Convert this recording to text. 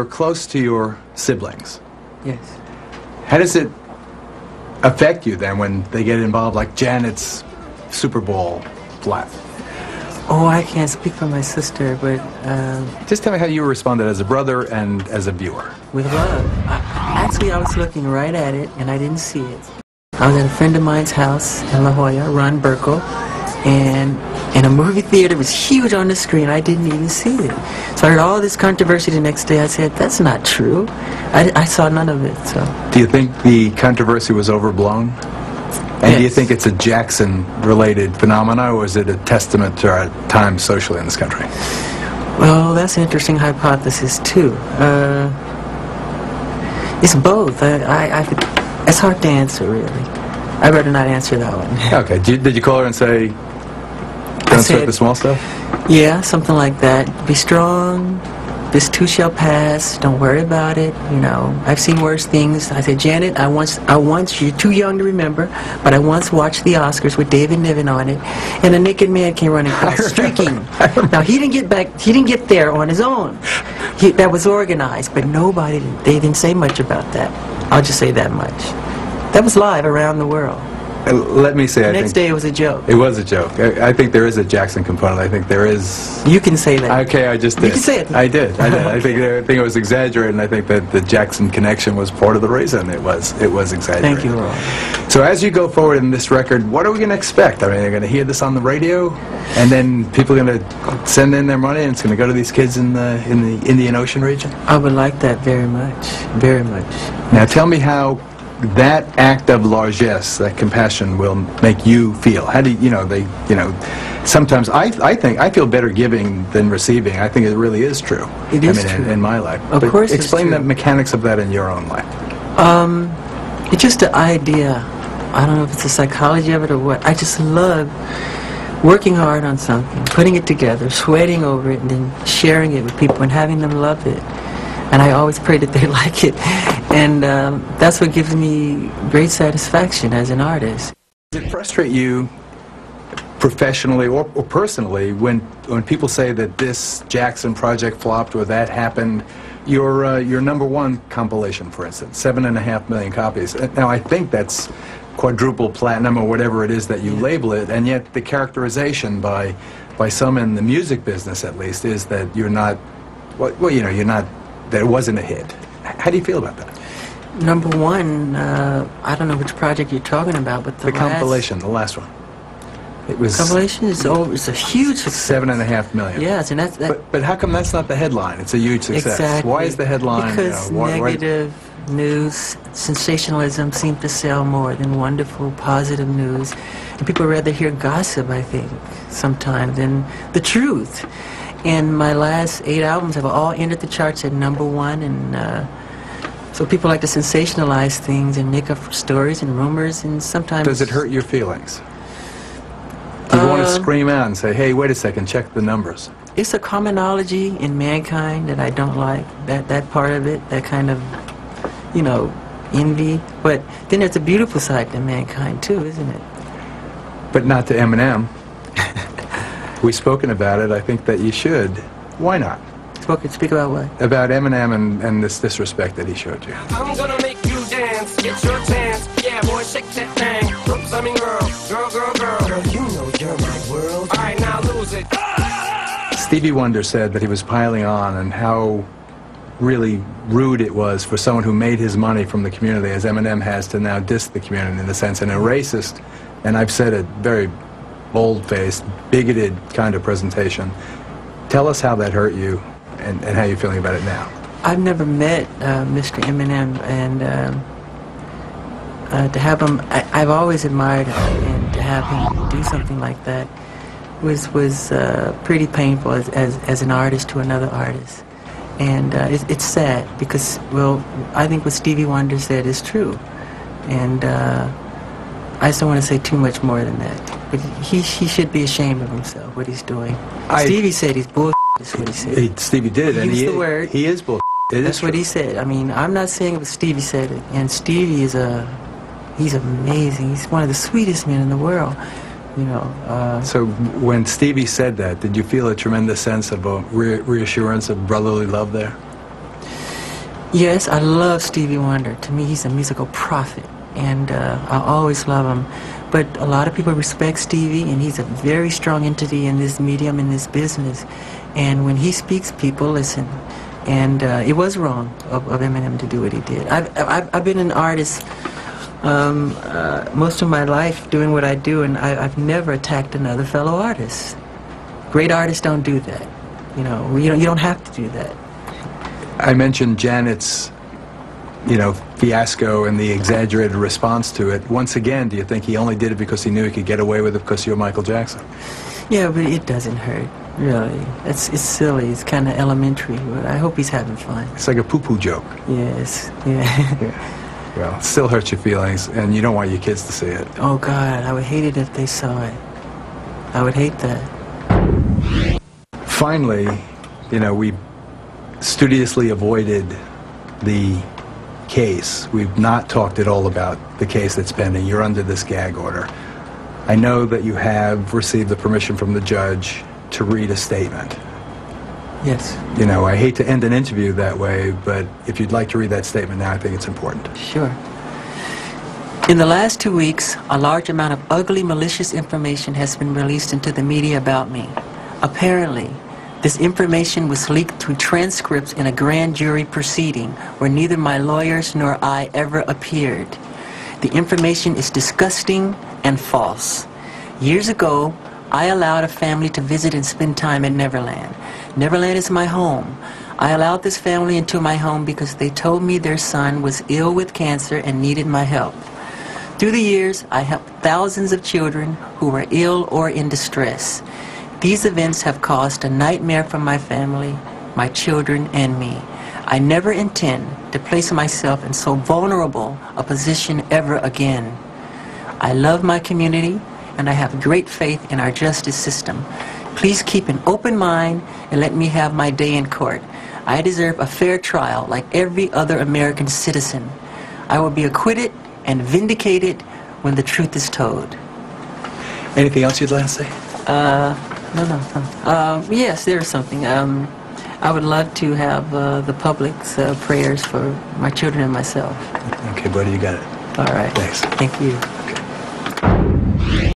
you're close to your siblings. Yes. How does it affect you then when they get involved, like Janet's Super Bowl flat? Oh, I can't speak for my sister, but Just tell me how you responded as a brother and as a viewer. with love. Actually, I was looking right at it, and I didn't see it. I was at a friend of mine's house in La Jolla, Ron Burkle, and in a movie theater, it was huge on the screen. I didn't even see it. So I heard all this controversy the next day. I said, that's not true. I saw none of it, so. Do you think the controversy was overblown? And do you Yes. think it's a Jackson-related phenomenon, or is it a testament to our time socially in this country? Well, that's an interesting hypothesis, too. It's both. It's hard to answer, really. I'd rather not answer that one. Okay. Did you call her and say, don't sweat the small stuff? Yeah, something like that. Be strong. This too shall pass. Don't worry about it. You know, I've seen worse things. I said, Janet, I once, you're too young to remember, but I once watched the Oscars with David Niven on it, and a naked man came running across, streaking. Now, he didn't get there on his own. That was organized, but they didn't say much about that. I'll just say that much. That was live around the world. Let me say, The next day it was a joke. It was a joke. I think there is a Jackson component. I think there is. You can say that. Okay, I just did. You can say it. I did. I think it was exaggerated, and I think that the Jackson connection was part of the reason it was exaggerated. Thank you, Laurel. So as you go forward in this record, what are we going to expect? I mean, they're going to hear this on the radio, and then people are going to send in their money, and it's going to go to these kids in the Indian Ocean region? I would like that very much. Very much. Now tell me how that act of largesse, that compassion, will make you feel. How do you know? Sometimes I think I feel better giving than receiving. I think it really is true. It is true. In my life. Of course it's explain true. the mechanics of that in your own life. It's just the idea. I don't know if it's the psychology of it or what. I just love working hard on something, putting it together, sweating over it, and then sharing it with people and having them love it. And I always pray that they like it. And that's what gives me great satisfaction as an artist. Does it frustrate you professionally or personally when people say that this Jackson project flopped or that happened? Your #1 compilation, for instance, 7.5 million copies. Now I think that's quadruple platinum or whatever it is that you label it, and yet the characterization by some in the music business at least is that you're not, well, you know, you're not, that it wasn't a hit. How do you feel about that? #1, I don't know which project you're talking about, but the compilation, the last one. It was compilation is it's a huge success. 7.5 million. Yes, and that's But how come that's not the headline? It's a huge success. Exactly. Why is the headline? Because negative news, sensationalism seem to sell more than wonderful, positive news, and people rather hear gossip, I think, sometimes, than the truth. And my last 8 albums have all entered the charts at #1, and so people like to sensationalize things and make up stories and rumors, and sometimes... Does it hurt your feelings? Do you want to scream out and say, hey, wait a second, check the numbers? It's a commonology in mankind that I don't like, that part of it, that kind of, you know, envy. But then there's a beautiful side to mankind, too, isn't it? But not to Eminem. We've spoken about it. I think that you should. Why not? Speak about what? About Eminem and this disrespect that he showed you. I'm gonna make you dance, get your chance. Yeah, boy, shake that thing. Oops, I mean girl, girl. Girl, you know you're my world. All right, now lose it. Stevie Wonder said that he was piling on and how really rude it was for someone who made his money from the community, as Eminem has, to now diss the community in a sense, and a racist, and I've said it, very bold-faced, bigoted kind of presentation. Tell us how that hurt you and how you're feeling about it now. I've never met Mr. Eminem, and to have him, I've always admired him, and to have him do something like that was pretty painful as an artist to another artist. And it's sad because, well, I think what Stevie Wonder said is true. And I just don't want to say too much more than that. But he should be ashamed of himself, what he's doing. Stevie said he's bull***, is what he said. Stevie did, and he used the word. He is bull***. That's what he said. I mean, I'm not saying it was Stevie said it. And Stevie is he's amazing. He's one of the sweetest men in the world. You know. So when Stevie said that, did you feel a tremendous sense of reassurance of brotherly love there? Yes, I love Stevie Wonder. To me, he's a musical prophet, and I always love him. But a lot of people respect Stevie, and he's a very strong entity in this medium, in this business. And when he speaks, people listen. And it was wrong of Eminem to do what he did. I've been an artist most of my life doing what I do, and I've never attacked another fellow artist. Great artists don't do that. You know, you don't have to do that. I mentioned Janet's, fiasco and the exaggerated response to it. Once again, do you think he only did it because he knew he could get away with it because you're Michael Jackson? Yeah, but it doesn't hurt, really. It's silly. It's kind of elementary, but I hope he's having fun. It's like a poo-poo joke. Yes, yeah. Yeah. Well, it still hurts your feelings, and you don't want your kids to see it. Oh, God, I would hate it if they saw it. I would hate that. Finally, we studiously avoided the case. We've not talked at all about the case that's pending. You're under this gag order. I know that you have received the permission from the judge to read a statement. Yes. I hate to end an interview that way, but if you'd like to read that statement now, I think it's important. Sure. In the last 2 weeks, a large amount of ugly, malicious information has been released into the media about me. Apparently, this information was leaked through transcripts in a grand jury proceeding where neither my lawyers nor I ever appeared. The information is disgusting and false. Years ago, I allowed a family to visit and spend time at Neverland. Neverland is my home. I allowed this family into my home because they told me their son was ill with cancer and needed my help. Through the years, I helped thousands of children who were ill or in distress. These events have caused a nightmare for my family, my children, and me. I never intend to place myself in so vulnerable a position ever again. I love my community, and I have great faith in our justice system. Please keep an open mind and let me have my day in court. I deserve a fair trial like every other American citizen. I will be acquitted and vindicated when the truth is told. Anything else you'd like to say? No. Yes, there's something. I would love to have the public's prayers for my children and myself. Okay, buddy, you got it. All right. Thanks. Thank you.